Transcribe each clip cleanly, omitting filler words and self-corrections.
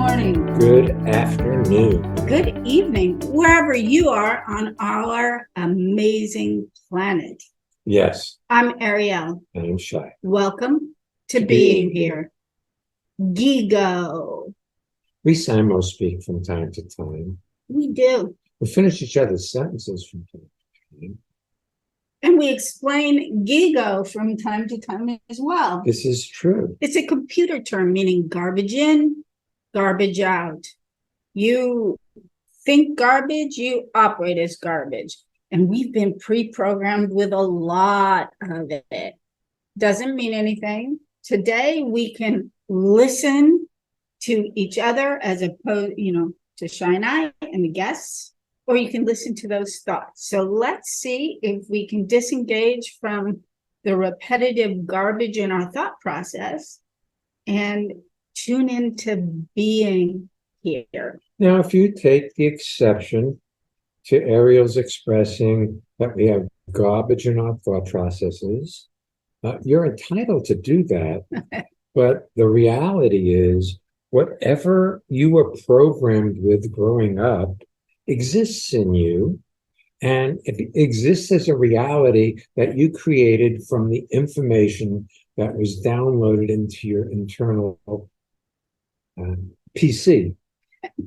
morning, Good afternoon. good evening, wherever you are on our amazing planet. Yes, I'm Ariel. I'm shy. Welcome to being here. G.I.G.O. We Samo speak from time to time. We do. We finish each other's sentences from time to time. And we explain G.I.G.O from time to time as well. This is true. It's a computer term meaning garbage in, garbage out. You think garbage, you operate as garbage. And we've been pre-programmed with a lot of it. Doesn't mean anything. Today, we can listen to each other as opposed, to Shine Eye and the guests, or you can listen to those thoughts. So let's see if we can disengage from the repetitive garbage in our thought process and tune into being here. Now, if you take the exception to Ariel's expressing that we have garbage in our thought processes, you're entitled to do that. But the reality is, whatever you were programmed with growing up exists in you, and it exists as a reality that you created from the information that was downloaded into your internal PC.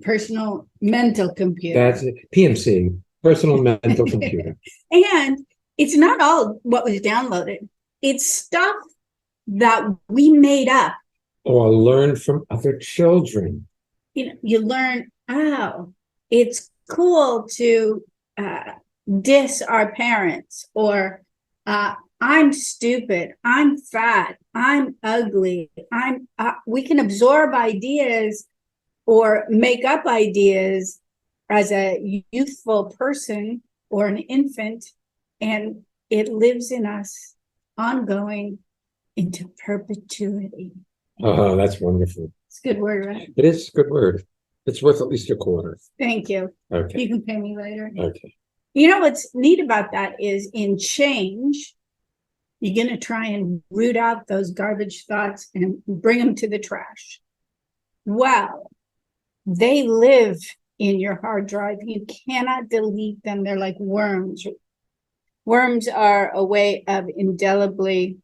Personal mental computer. That's it. PMC, personal mental computer. And it's not all what was downloaded. It's stuff that we made up. Or learned from other children. You learn, oh, it's cool to diss our parents, or I'm stupid, I'm fat, I'm ugly, we can absorb ideas or make up ideas as a youthful person or an infant, and it lives in us ongoing into perpetuity. Oh, that's wonderful. It's a good word, right? It is a good word. It's worth at least a quarter. Thank you. Okay. You can pay me later. Okay. You know what's neat about that is in change, you're going to try and root out those garbage thoughts and bring them to the trash. Well, they live in your hard drive. You cannot delete them. They're like worms. Worms are a way of indelibly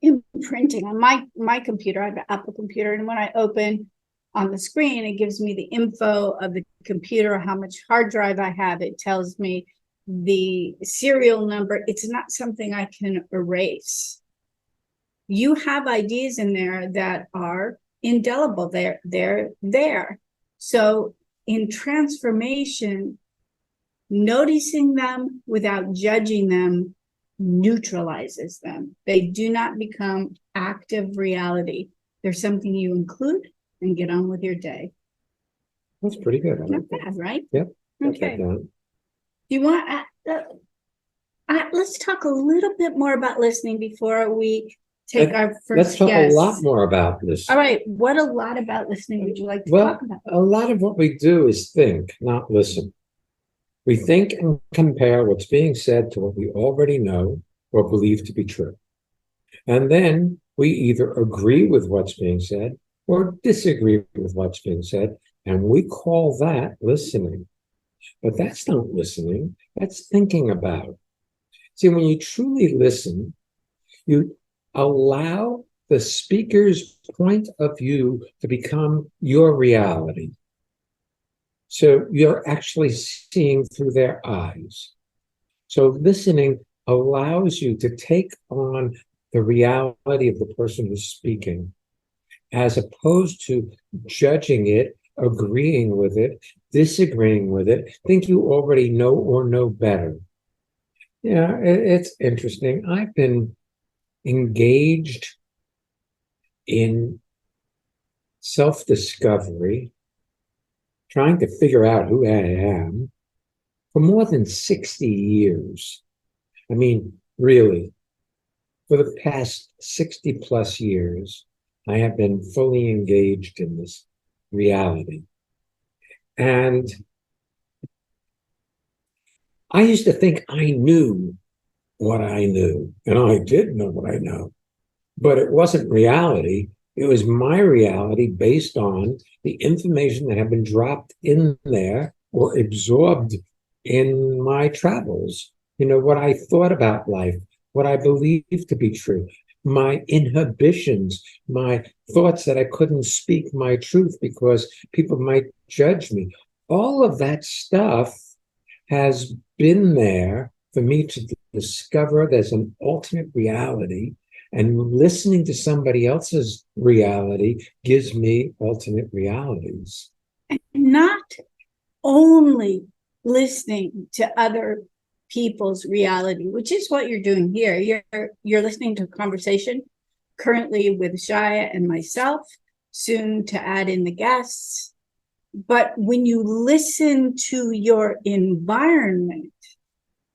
imprinting on my computer. I have an Apple computer, and when I open on the screen, it gives me the info of the computer, how much hard drive I have. It tells me the serial number. It's not something I can erase. You have ideas in there that are indelible. They're there. So in transformation, noticing them without judging them neutralizes them. They do not become active reality. They're something you include and get on with your day. That's pretty good. Not bad, right? Yep. Okay. Do you want let's talk a little bit more about listening before we take our first Let's talk guest. a lot more about this. All right. What a lot about listening would you like to talk about? A lot of what we do is think, not listen. We think and compare what's being said to what we already know or believe to be true. And then we either agree with what's being said or disagree with what's being said, and we call that listening. But that's not listening, that's thinking about. See, when you truly listen, you allow the speaker's point of view to become your reality. So you're actually seeing through their eyes. So listening allows you to take on the reality of the person who's speaking, as opposed to judging it, agreeing with it, disagreeing with it, think you already know or know better. Yeah, it's interesting. I've been engaged in self-discovery, trying to figure out who I am for more than 60 years. I mean, really, for the past 60 plus years, I have been fully engaged in this reality. And I used to think I knew what I knew, and I did know what I know, but it wasn't reality. It was my reality based on the information that had been dropped in there or absorbed in my travels. What I thought about life, what I believed to be true, my inhibitions, my thoughts that I couldn't speak my truth because people might judge me. All of that stuff has been there for me to discover there's an alternate reality, and listening to somebody else's reality gives me alternate realities. Not only listening to other people's reality, which is what you're doing here. You're listening to a conversation currently with Shia and myself, soon to add in the guests. But when you listen to your environment,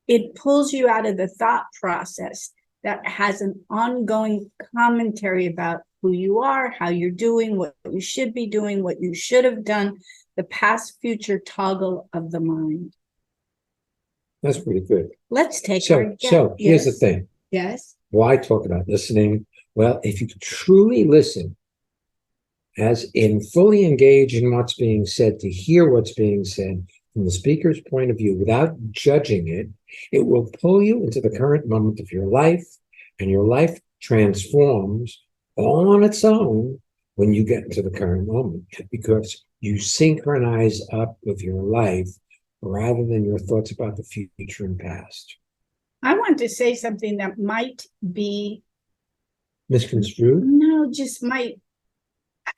it pulls you out of the thought process that has an ongoing commentary about who you are, how you're doing, what you should be doing, what you should have done, the past future toggle of the mind. That's pretty good. Let's take So here's the thing. Yes. Why talk about listening? Well, if you truly listen, as in fully engage in what's being said, to hear what's being said from the speaker's point of view without judging it, it will pull you into the current moment of your life, and your life transforms all on its own when you get into the current moment, because you synchronize up with your life rather than your thoughts about the future and past. I want to say something that might be misconstrued. No, just might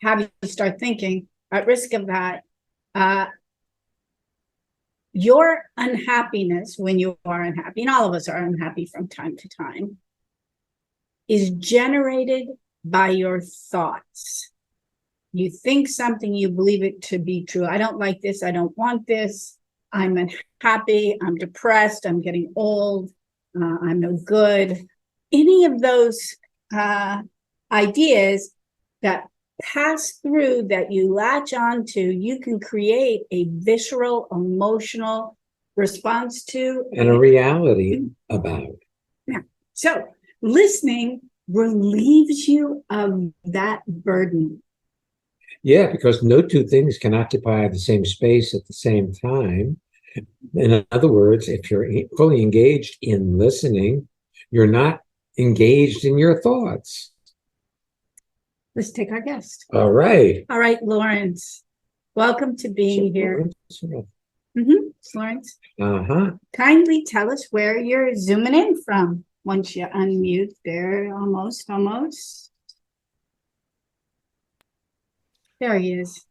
have you start thinking, at risk of that. Your unhappiness, when you are unhappy, and all of us are unhappy from time to time, is generated by your thoughts. You think something, you believe it to be true. I don't like this. I don't want this. I'm unhappy. I'm depressed. I'm getting old. I'm no good. Any of those ideas that pass through, that you latch onto, you can create a visceral, emotional response to. And a reality about. Yeah. So listening relieves you of that burden. Yeah, because no two things can occupy the same space at the same time. In other words, if you're fully engaged in listening, you're not engaged in your thoughts. Let's take our guest. All right. All right, Lawrence. Welcome to being here. Lawrence. Kindly tell us where you're zooming in from once you unmute there. Almost. There he is.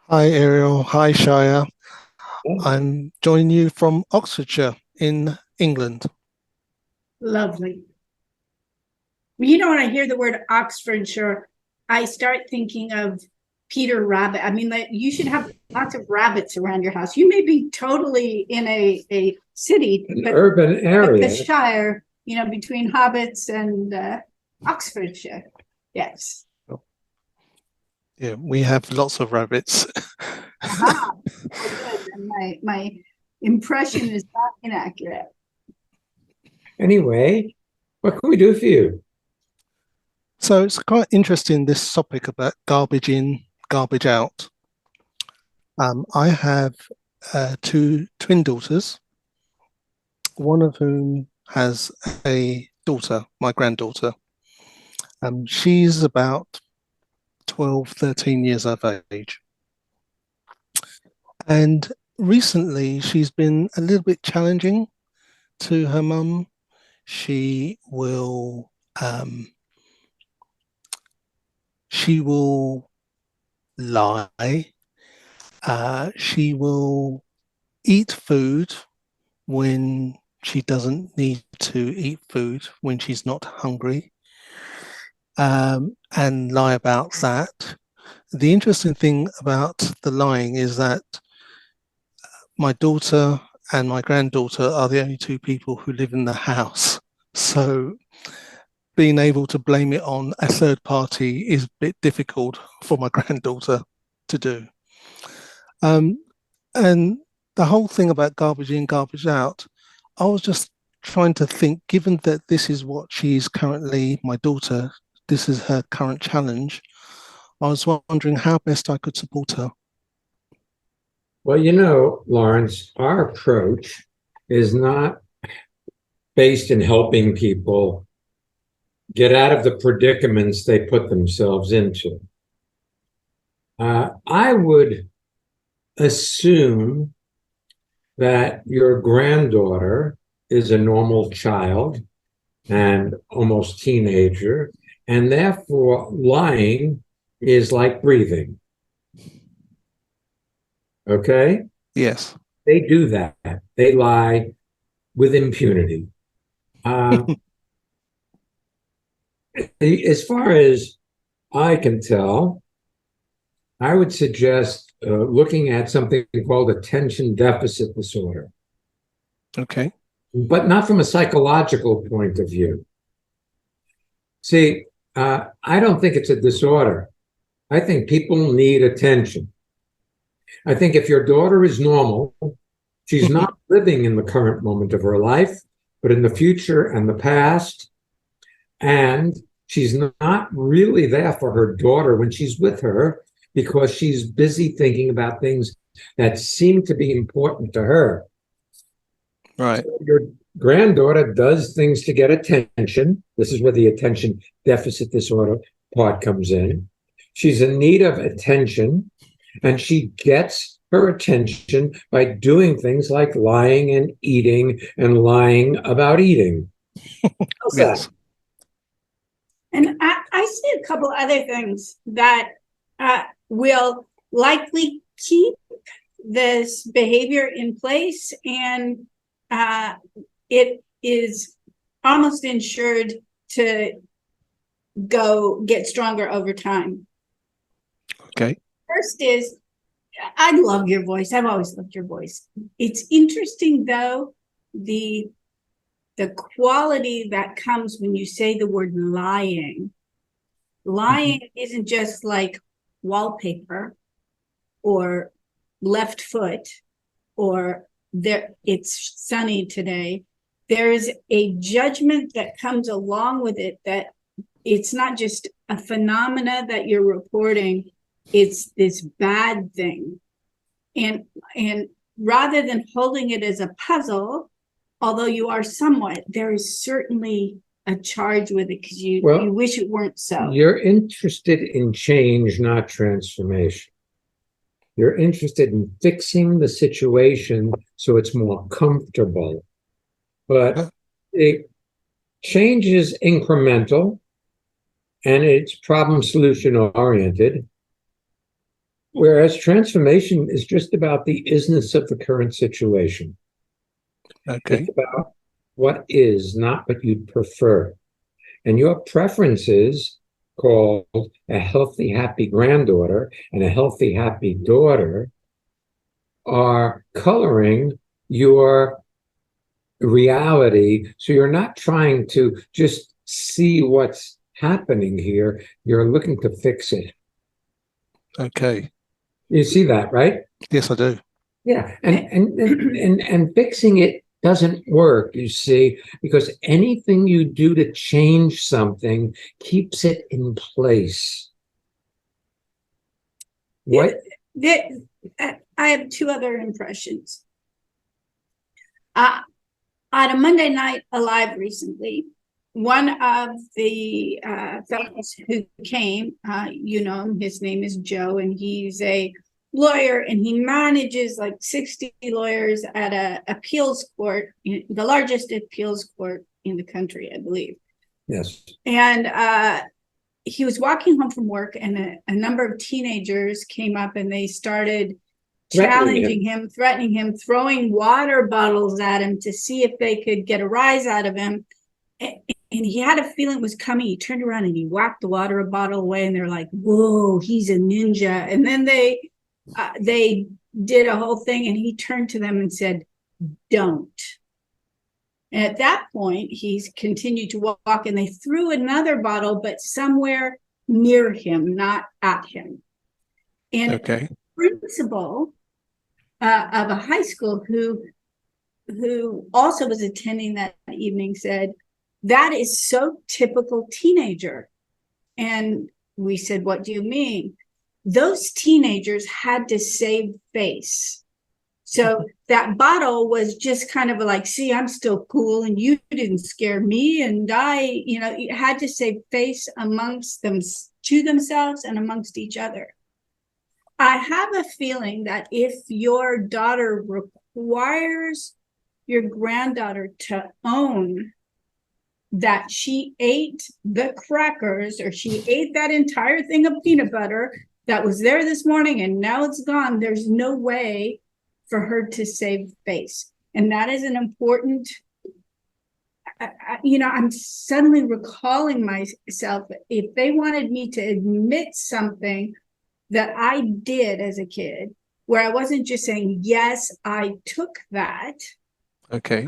Hi, Ariel. Hi, Shia. I'm joining you from Oxfordshire in England. Lovely. You know, when I hear the word Oxfordshire, I start thinking of Peter Rabbit. I mean, you should have lots of rabbits around your house. You may be totally in a city, an urban area. But the Shire, between Hobbits and Oxfordshire. Yes. Yeah, we have lots of rabbits. Well, good. My impression is not inaccurate. Anyway, what can we do for you? So it's quite interesting, this topic about garbage in, garbage out. I have two twin daughters, one of whom has a daughter, my granddaughter. She's about 12, 13 years of age. And recently she's been a little bit challenging to her mum. She will lie. She will eat food when she doesn't need to eat food, when she's not hungry, and lie about that. The interesting thing about the lying is that my daughter and my granddaughter are the only two people who live in the house. So being able to blame it on a third party is a bit difficult for my granddaughter to do. And the whole thing about garbage in, garbage out, I was just trying to think, given that this is what she's currently, my daughter, this is her current challenge. I was wondering how best I could support her. Well, Lawrence, our approach is not based in helping people get out of the predicaments they put themselves into. I would assume that your granddaughter is a normal child and almost teenager, and therefore lying is like breathing. Okay? Yes. They do that. They lie with impunity. As far as I can tell, I would suggest looking at something called attention deficit disorder. Okay. But not from a psychological point of view. See, I don't think it's a disorder. I think people need attention. I think if your daughter is normal, she's not living in the current moment of her life, but in the future and the past. And she's not really there for her daughter when she's with her because she's busy thinking about things that seem to be important to her. Right. So your granddaughter does things to get attention. This is where the attention deficit disorder part comes in. She's in need of attention, and she gets her attention by doing things like lying and eating and lying about eating. How's Yes. that? And I see a couple other things that will likely keep this behavior in place, and it is almost ensured to go get stronger over time. Okay. First is, I love your voice. I've always loved your voice. It's interesting, though, the quality that comes when you say the word lying. Lying isn't just like wallpaper or left foot or it's sunny today. There's a judgment that comes along with it, that it's not just a phenomena that you're reporting, it's this bad thing. And rather than holding it as a puzzle, although you are somewhat, there is certainly a charge with it because you wish it weren't so. You're interested in change, not transformation. You're interested in fixing the situation so it's more comfortable. But change is incremental and it's problem solution oriented. Whereas transformation is just about the isness of the current situation. Okay. It's about what is, not what you'd prefer. And your preferences, called a healthy, happy granddaughter and a healthy, happy daughter, are coloring your reality. So you're not trying to just see what's happening here. You're looking to fix it. Okay. You see that, right? Yes, I do. Yeah. And fixing it doesn't work, you see, because anything you do to change something keeps it in place. What? I have two other impressions. On a Monday Night Alive recently, one of the fellows who came, you know him, his name is Joe, and he's a lawyer, and he manages like 60 lawyers at a appeals court, the largest appeals court in the country, I believe. Yes. And he was walking home from work, and a number of teenagers came up and they started challenging him, threatening him, throwing water bottles at him to see if they could get a rise out of him. And he had a feeling it was coming. He turned around and he whacked the water bottle away, and they're like, whoa, he's a ninja. And then they did a whole thing, and he turned to them and said, don't. And at that point, he's continued to walk, and they threw another bottle, but somewhere near him, not at him. And the principal of a high school who also was attending that evening said, that is so typical teenager. And we said, what do you mean? Those teenagers had to save face. So that bottle was just kind of like, see, I'm still cool and you didn't scare me. And it had to save face amongst them, to themselves and amongst each other. I have a feeling that if your daughter requires your granddaughter to own that she ate the crackers or she ate that entire thing of peanut butter that was there this morning and now it's gone, there's no way for her to save face. And that is an important, I'm suddenly recalling myself. If they wanted me to admit something that I did as a kid, where I wasn't just saying, yes, I took that. Okay.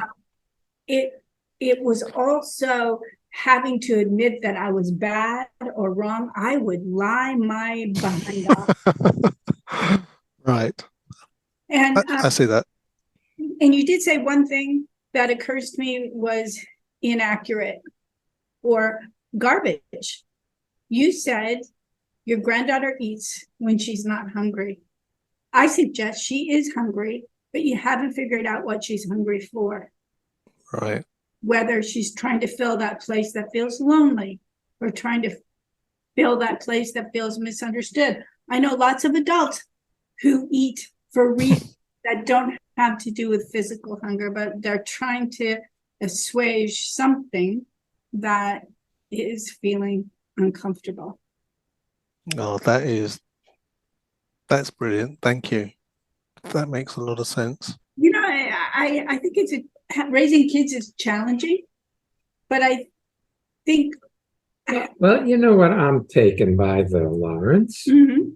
It was also having to admit that I was bad or wrong. I would lie my behind off. Right. And I see that. And you did say one thing that occurs to me was inaccurate or garbage. You said your granddaughter eats when she's not hungry. I suggest she is hungry, but you haven't figured out what she's hungry for. Right. Whether she's trying to fill that place that feels lonely or trying to fill that place that feels misunderstood. I know lots of adults who eat for reasons that don't have to do with physical hunger, but they're trying to assuage something that is feeling uncomfortable. Oh, that's brilliant. Thank you. That makes a lot of sense. I think raising kids is challenging, but I think. Well, you know what I'm taken by though, Lawrence? Mm-hmm.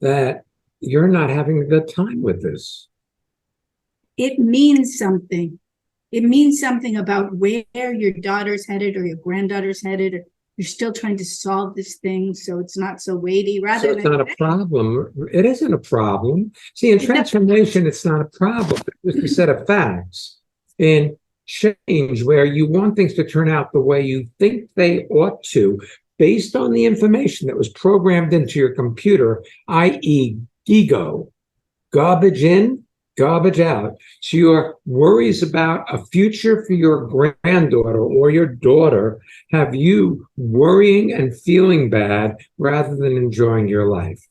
That you're not having a good time with this. It means something. It means something about where your daughter's headed or your granddaughter's headed. Or you're still trying to solve this thing so it's not so weighty. So it's not a problem. It isn't a problem. See, in transformation, it's not a problem. It's just a set of facts. In change, where you want things to turn out the way you think they ought to, based on the information that was programmed into your computer, i.e., ego, garbage in, garbage out. So your worries about a future for your granddaughter or your daughter have you worrying and feeling bad rather than enjoying your life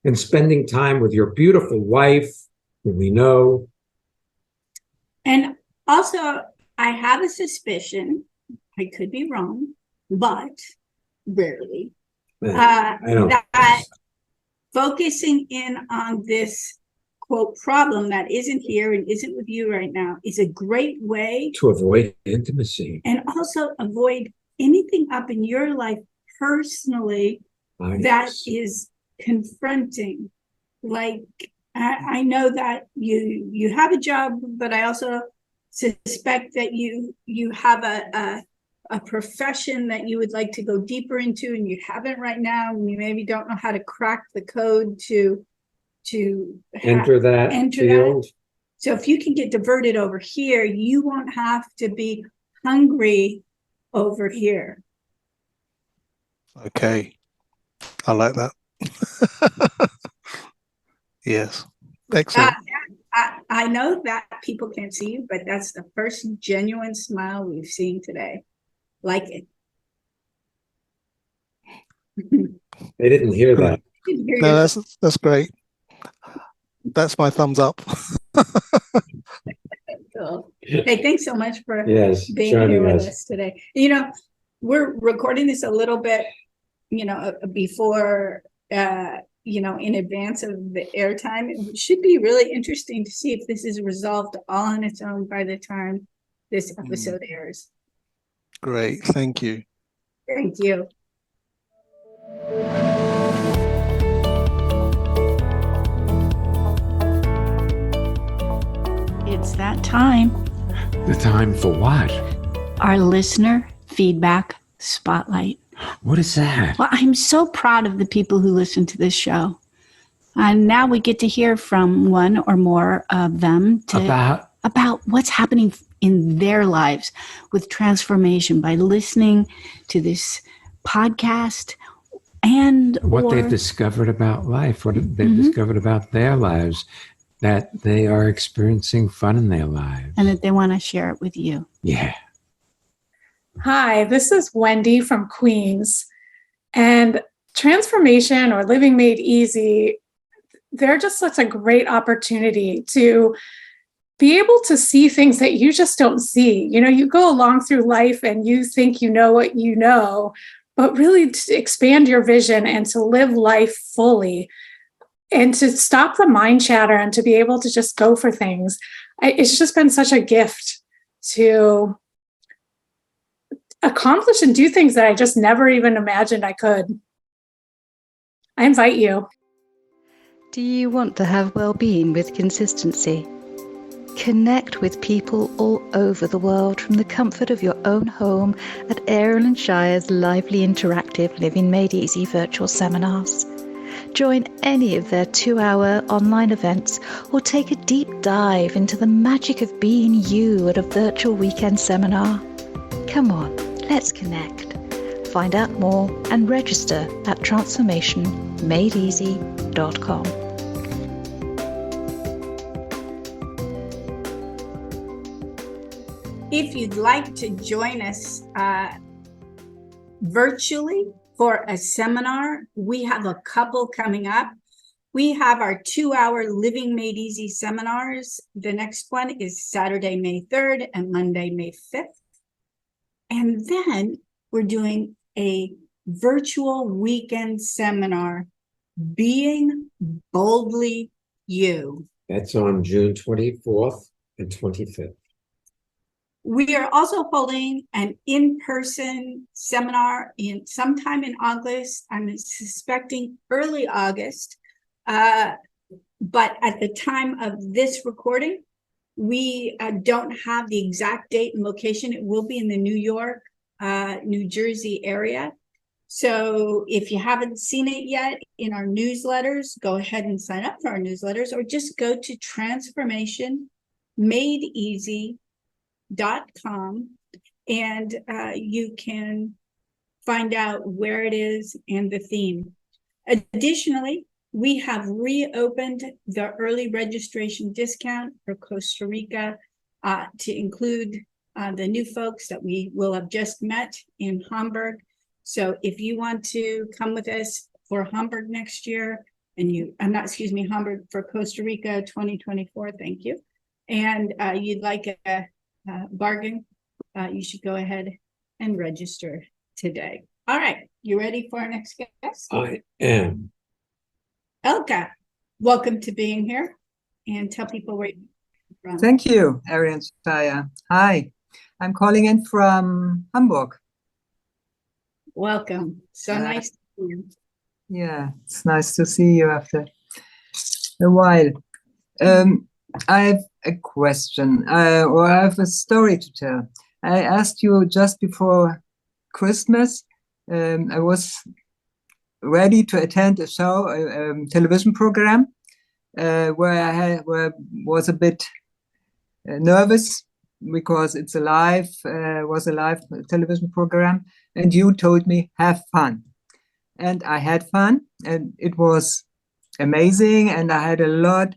and spending time with your beautiful wife, who we know. And also, I have a suspicion, I could be wrong, but rarely, that focusing in on this quote problem that isn't here and isn't with you right now is a great way to avoid intimacy and also avoid anything up in your life personally that is confronting. Like I know that you have a job, but I also suspect that you have a profession that you would like to go deeper into and you haven't right now, and you maybe don't know how to crack the code to enter that field. So if you can get diverted over here, you won't have to be hungry over here. Okay. I like that. Yes. Excellent. I know that people can't see you, but that's the first genuine smile we've seen today. Like it. They didn't hear that. No, that's great. That's my thumbs up. Cool. Hey, thanks so much for being here with us today. We're recording this a little bit, before, in advance of the airtime. It should be really interesting to see if this is resolved all on its own by the time this episode airs. Great. Thank you. Thank you. It's that time. The time for what? Our listener feedback spotlight. What is that? Well, I'm so proud of the people who listen to this show. And now we get to hear from one or more of them about what's happening in their lives with transformation by listening to this podcast and what they've discovered about life, what they've discovered about their lives, that they are experiencing fun in their lives. and that they want to share it with you. Yeah. Hi, this is Wendy from Queens. And transformation or living made easy, they're just such a great opportunity to be able to see things that you just don't see. You know, you go along through life and you think you know what you know, but really to expand your vision and to live life fully and to stop the mind chatter and to be able to just go for things. It's just been such a gift to accomplish and do things that I just never even imagined I could. I invite you. Do you want to have well-being with consistency? Connect with people all over the world from the comfort of your own home at Ariel and Shire's lively interactive Living Made Easy virtual seminars. Join any of their 2-hour online events or take a deep dive into the magic of being you at a virtual weekend seminar. Come on, let's connect. Find out more and register at transformationmadeeasy.com. If you'd like to join us virtually for a seminar, we have a couple coming up. We have our 2-hour Living Made Easy seminars. The next one is Saturday, May 3rd and Monday, May 5th. And then we're doing a virtual weekend seminar, Being Boldly You. That's on June 24th and 25th. We are also holding an in-person seminar sometime in August. I'm suspecting early August. But at the time of this recording, we don't have the exact date and location. It will be in the New York, New Jersey area. So if you haven't seen it yet in our newsletters, go ahead and sign up for our newsletters, or just go to transformationmadeeasy.com and you can find out where it is and the theme. Additionally, we have reopened the early registration discount for Costa Rica to include the new folks that we will have just met in Hamburg. So if you want to come with us for Hamburg next year, and Hamburg for Costa Rica 2024, thank you. And you'd like a bargain, you should go ahead and register today. All right, you ready for our next guest? I am. Elka, welcome to being here, and tell people where you're from. Thank you, Ariel and Shire. Hi, I'm calling in from Hamburg. Welcome. So nice to see you. Yeah, it's nice to see you after a while. I have a question, or I have a story to tell. I asked you just before Christmas. I was ready to attend a show, a television program, where I was a bit nervous because it's was a live television program, and you told me have fun, and I had fun, and it was amazing, and I had a lot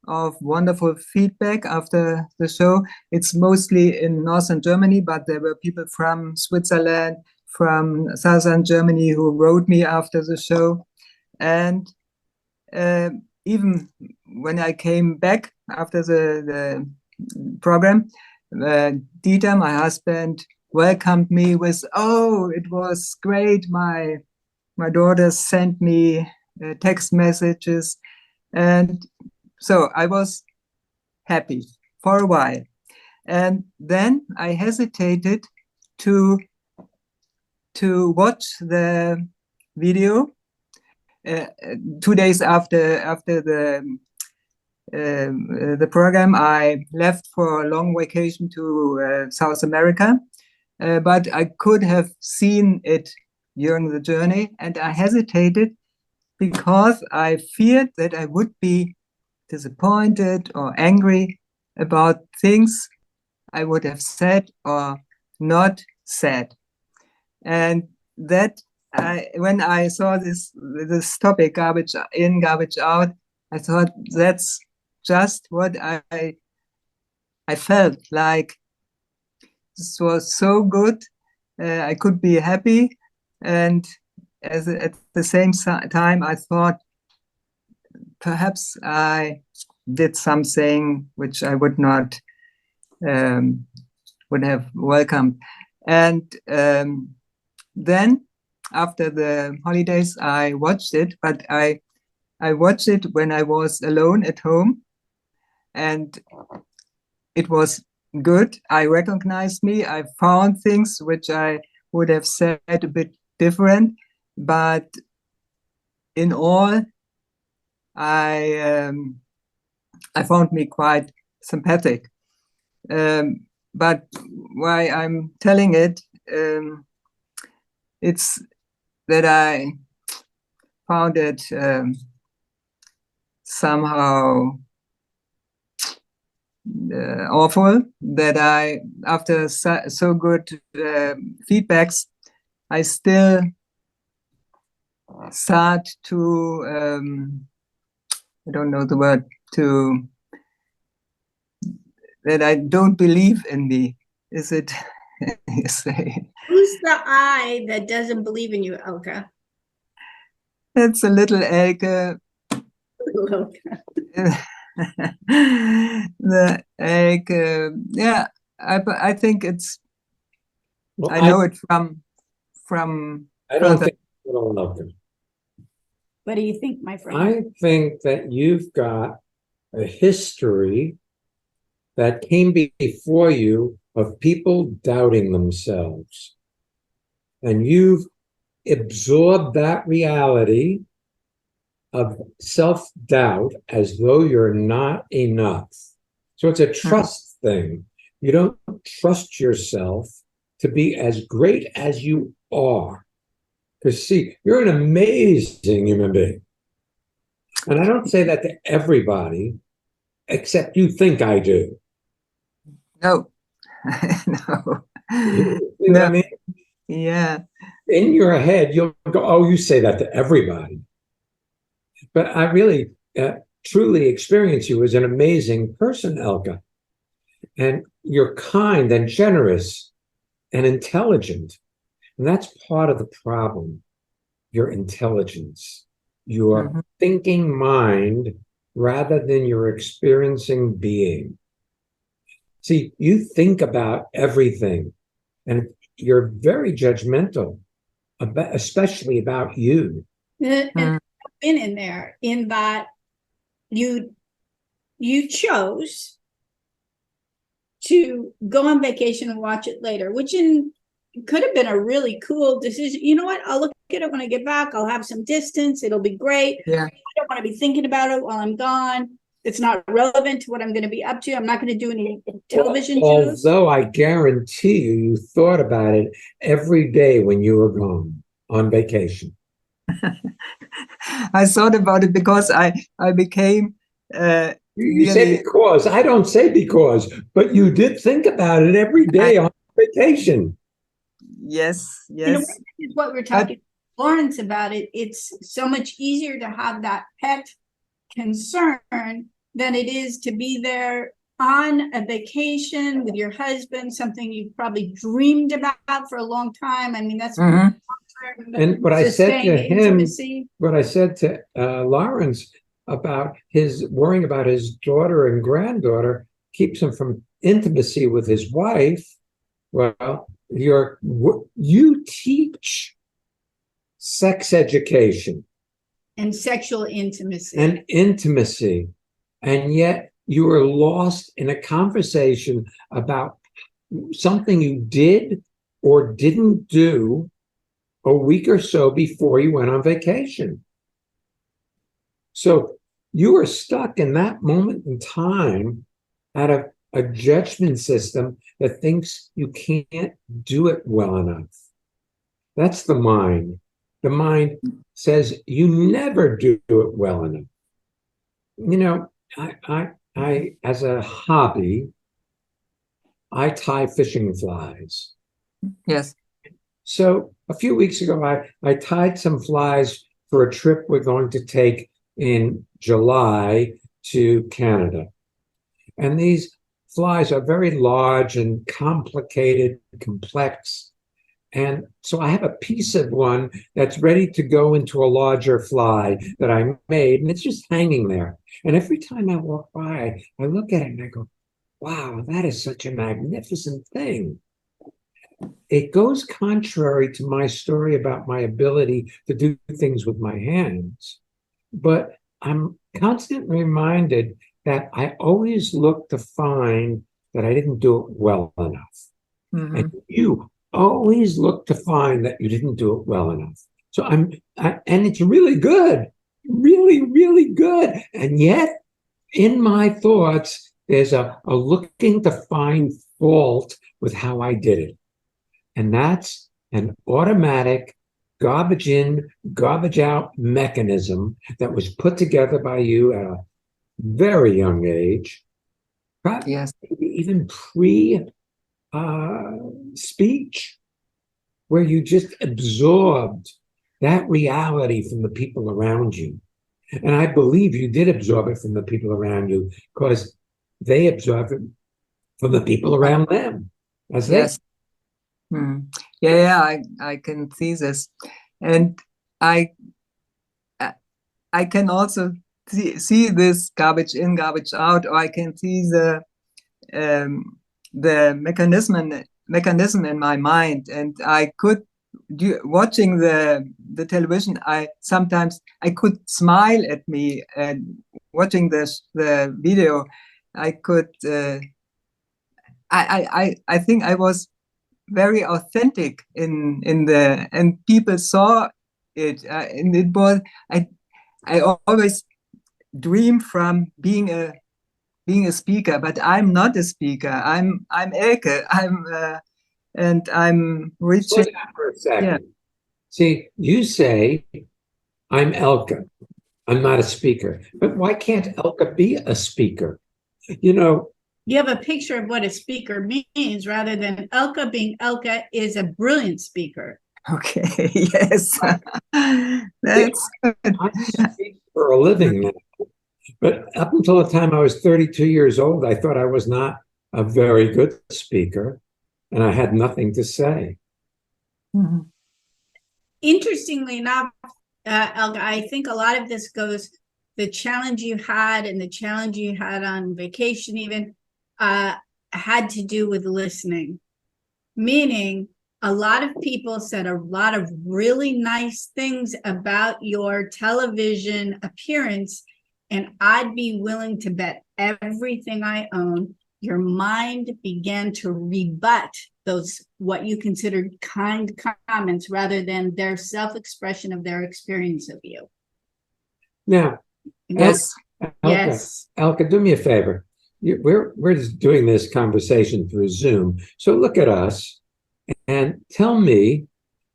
of wonderful feedback after the show. It's mostly in northern Germany, but there were people from Switzerland, from southern Germany who wrote me after the show. And even when I came back after the program, Dieter, my husband, welcomed me with, "Oh, it was great. My daughter sent me text messages." And so I was happy for a while. And then I hesitated to watch the video 2 days after the program. I left for a long vacation to South America, but I could have seen it during the journey, and I hesitated because I feared that I would be disappointed or angry about things I would have said or not said. And that when I saw this topic, garbage in, garbage out, I thought that's just what I felt like. This was so good. I could be happy, and at the same time, I thought perhaps I did something which I would not would have welcomed. And then after the holidays, I watched it, but I watched it when I was alone at home, and it was good. I recognized me. I found things which I would have said a bit different, but in all, I found me quite sympathetic. But why I'm telling it, it's that I found it somehow awful that I, after so good feedbacks, I still start to, I don't know the word, that I don't believe in me. Is it? You say? Who's the I that doesn't believe in you, Elke? It's a little Elke. The Elke, yeah. I think it's. Well, I know it from. I don't further. think you don't love them. What do you think, my friend? I think that you've got a history that came before you of people doubting themselves. And you've absorbed that reality of self-doubt as though you're not enough. So it's a trust thing. You don't trust yourself to be as great as you are. Because see, you're an amazing human being. And I don't say that to everybody, except you think I do. No. No. You know what I mean? Yeah. In your head, you'll go, oh, you say that to everybody. But I really, truly experience you as an amazing person, Elke. And you're kind and generous and intelligent. And that's part of the problem, your intelligence, your thinking mind rather than your experiencing being. See, you think about everything and you're very judgmental, especially about you. And I've been in there in that you chose to go on vacation and watch it later, which could have been a really cool decision. You know what? I'll look at it when I get back. I'll have some distance. It'll be great. Yeah. I don't want to be thinking about it while I'm gone. It's not relevant to what I'm going to be up to. I'm not going to do any television shows. Although I guarantee you thought about it every day when you were gone on vacation. I thought about it because I became you say because. I don't say because, but you did think about it every day on vacation. Yes. In a way, this is what we're talking to Lawrence about it. It's so much easier to have that pet concern than it is to be there on a vacation with your husband, something you've probably dreamed about for a long time. I mean, that's and what I said to him, what I said to Lawrence about his worrying about his daughter and granddaughter keeps him from intimacy with his wife. Well, you teach sex education and sexual intimacy and yet you were lost in a conversation about something you did or didn't do a week or so before you went on vacation. So you were stuck in that moment in time out of a judgment system that thinks you can't do it well enough. That's the mind. The mind says you never do it well enough. You know, I as a hobby, I tie fishing flies. Yes. So a few weeks ago, I tied some flies for a trip we're going to take in July to Canada. And these flies are very large and complicated, complex. And so I have a piece of one that's ready to go into a larger fly that I made, and it's just hanging there. And every time I walk by, I look at it and I go, wow, that is such a magnificent thing. It goes contrary to my story about my ability to do things with my hands. But I'm constantly reminded that I always look to find that I didn't do it well enough. Mm-hmm. And you always look to find that you didn't do it well enough. So and it's really good, really, really good. And yet, in my thoughts, there's a looking to find fault with how I did it. And that's an automatic garbage in, garbage out mechanism that was put together by you at a very young age, Yes. even pre speech, where you just absorbed that reality from the people around you. And I believe you did absorb it from the people around you because they absorbed it from the people around them. As Yes. Yeah, I can see this. And I can also see this garbage in, garbage out, or I can see the mechanism in my mind, and I could watching the television. I sometimes could smile at me, and watching the video, I could. I think I was very authentic in the, and people saw it, and it was I always dream from being a speaker, but I'm not a speaker. I'm Elke. And I'm reaching. Slow down for a second. Yeah. See, you say I'm Elke. I'm not a speaker, but why can't Elke be a speaker? You know, you have a picture of what a speaker means rather than Elke being Elke is a brilliant speaker. Okay, yes. That's good. I speak for a living now. But up until the time I was 32 years old, I thought I was not a very good speaker and I had nothing to say. Mm-hmm. Interestingly enough, Elke, I think a lot of this goes, the challenge you had and the challenge you had on vacation even had to do with listening. Meaning, a lot of people said a lot of really nice things about your television appearance, and I'd be willing to bet everything I own your mind began to rebut those what you considered kind comments rather than their self-expression of their experience of you. Now, yes, yes, Elke, do me a favor. We're just doing this conversation through Zoom, so look at us and tell me,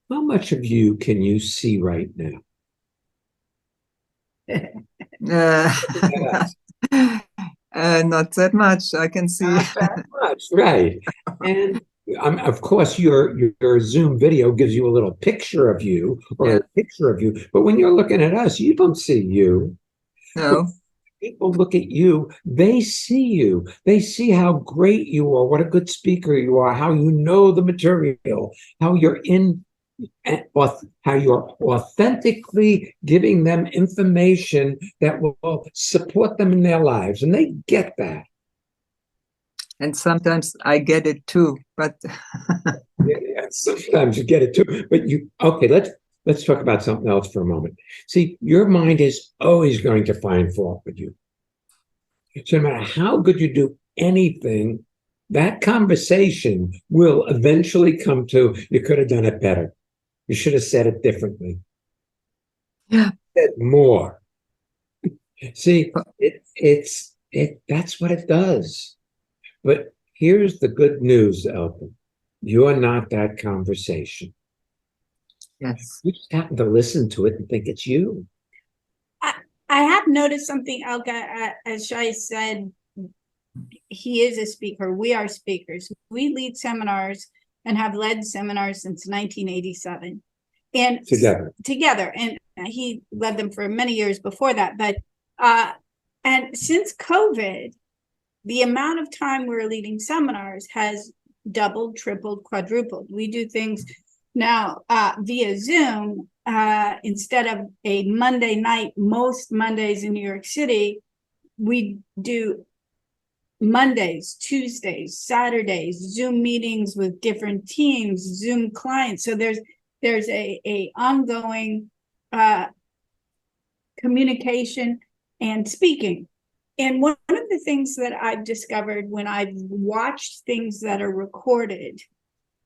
how much of you can you see right now? Not that much. I can see. Not that much, right? And of course, your Zoom video gives you a little picture of you or a picture of you. But when you're looking at us, you don't see you. No. When people look at you, they see you. They see how great you are, what a good speaker you are, how you know the material, how you're how you're authentically giving them information that will support them in their lives, and they get that. And sometimes I get it too, but yeah, sometimes you get it too. But okay, let's talk about something else for a moment. See, your mind is always going to find fault with you. So no matter how good you do anything, that conversation will eventually come to, you could have done it better. You should have said it differently. Yeah. Said more. See, that's what it does. But here's the good news, Elke. You're not that conversation. Yes. You just happen to listen to it and think it's you. I have noticed something, Elke, as Shai said, he is a speaker. We are speakers. We lead seminars and have led seminars since 1987. And together. And he led them for many years before that. But and since COVID, the amount of time we're leading seminars has doubled, tripled, quadrupled. We do things now via Zoom instead of a Monday night. Most Mondays in New York City, we do Mondays, Tuesdays, Saturdays, Zoom meetings with different teams, Zoom clients. So there's a ongoing communication and speaking. And one of the things that I've discovered when I've watched things that are recorded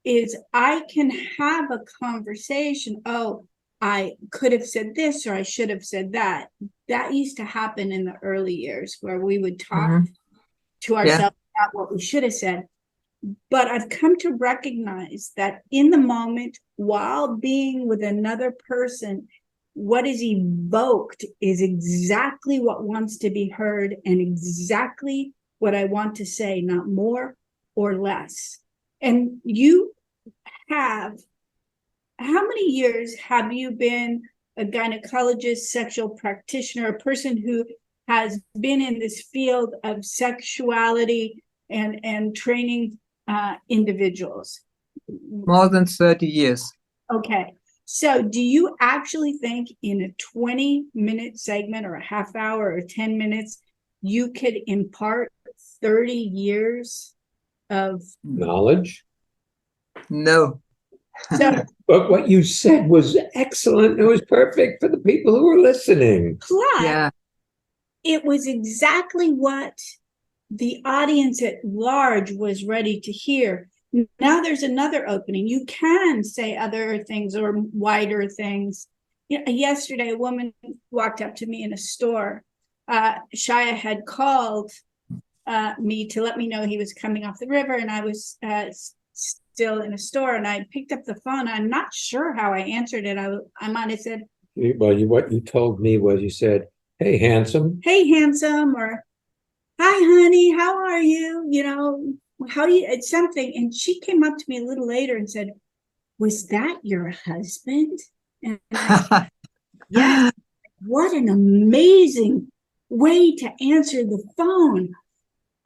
is I can have a conversation. Oh, I could have said this or I should have said that. That used to happen in the early years where we would talk to ourselves about what we should have said. But I've come to recognize that in the moment, while being with another person, what is evoked is exactly what wants to be heard and exactly what I want to say, not more or less. And you have, how many years have you been a gynecologist, sexual practitioner, a person who has been in this field of sexuality and training individuals? More than 30 years. Okay. So do you actually think in a 20-minute segment or a half hour or 10 minutes, you could impart 30 years of knowledge? No. So, but what you said was excellent. It was perfect for the people who were listening. Plus, it was exactly what the audience at large was ready to hear. Now there's another opening. You can say other things or wider things. Yesterday, a woman walked up to me in a store. Shia had called me to let me know he was coming off the river, and I was still in a store, and I picked up the phone. I'm not sure how I answered it. I might have said, well, what you told me was you said, "Hey, handsome." Hey, handsome, or hi, honey, how are you? You know, how do you, it's something. And she came up to me a little later and said, was that your husband? And I said, yes. What an amazing way to answer the phone.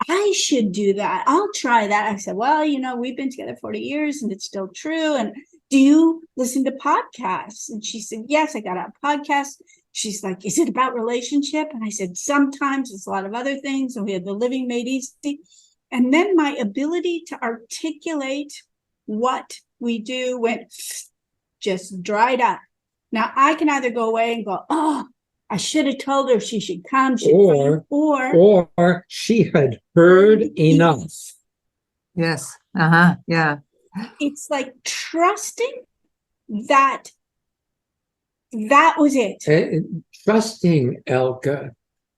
I should do that. I'll try that. I said, well, we've been together 40 years and it's still true. And do you listen to podcasts? And she said, yes, I got a podcast. She's like, is it about relationship? And I said, sometimes it's a lot of other things. And we had the Living Made Easy. And then my ability to articulate what we do went just dried up. Now I can either go away and go, oh, I should have told her she should come. Or she had heard enough. Yes. Yeah. It's like trusting that was it. Trusting, Elka,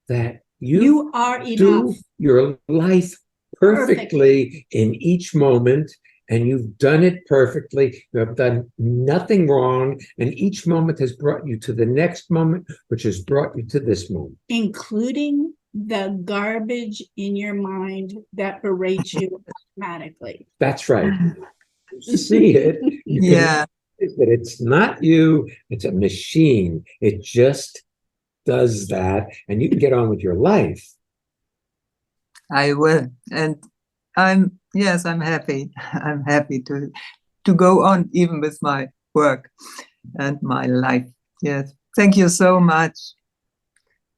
that you are do enough. Your life perfectly in each moment, and you've done it perfectly. You have done nothing wrong, and each moment has brought you to the next moment, which has brought you to this moment. Including the garbage in your mind that berates you automatically. That's right. See it. Yeah. But it's not you, it's a machine. It just does that, and you can get on with your life. I will. And I'm happy. I'm happy to go on even with my work and my life. Yes. Thank you so much.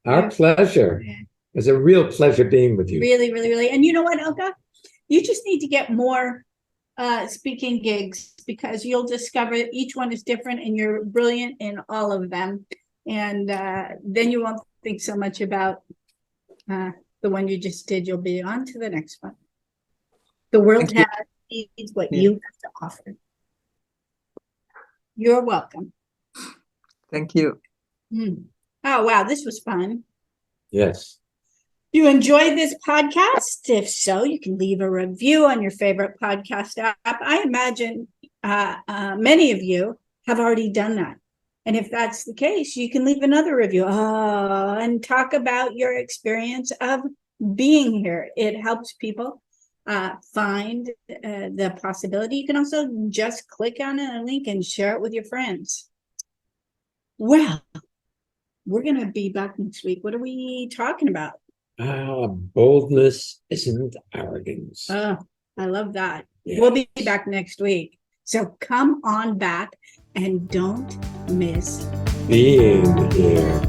Our pleasure. It's a real pleasure being with you. Really, really, really. And you know what, Elka? You just need to get more speaking gigs, because you'll discover each one is different and you're brilliant in all of them. And then you won't think so much about the one you just did. You'll be on to the next one. The world needs what you have to offer. You're welcome. Thank you. Oh, wow. This was fun. Yes. You enjoyed this podcast? If so, you can leave a review on your favorite podcast app. I imagine many of you have already done that. And if that's the case, you can leave another review and talk about your experience of being here. It helps people find the possibility. You can also just click on a link and share it with your friends. Well, we're going to be back next week. What are we talking about? Boldness isn't arrogance. Oh, I love that. Yeah. We'll be back next week. So come on back and don't miss Being here.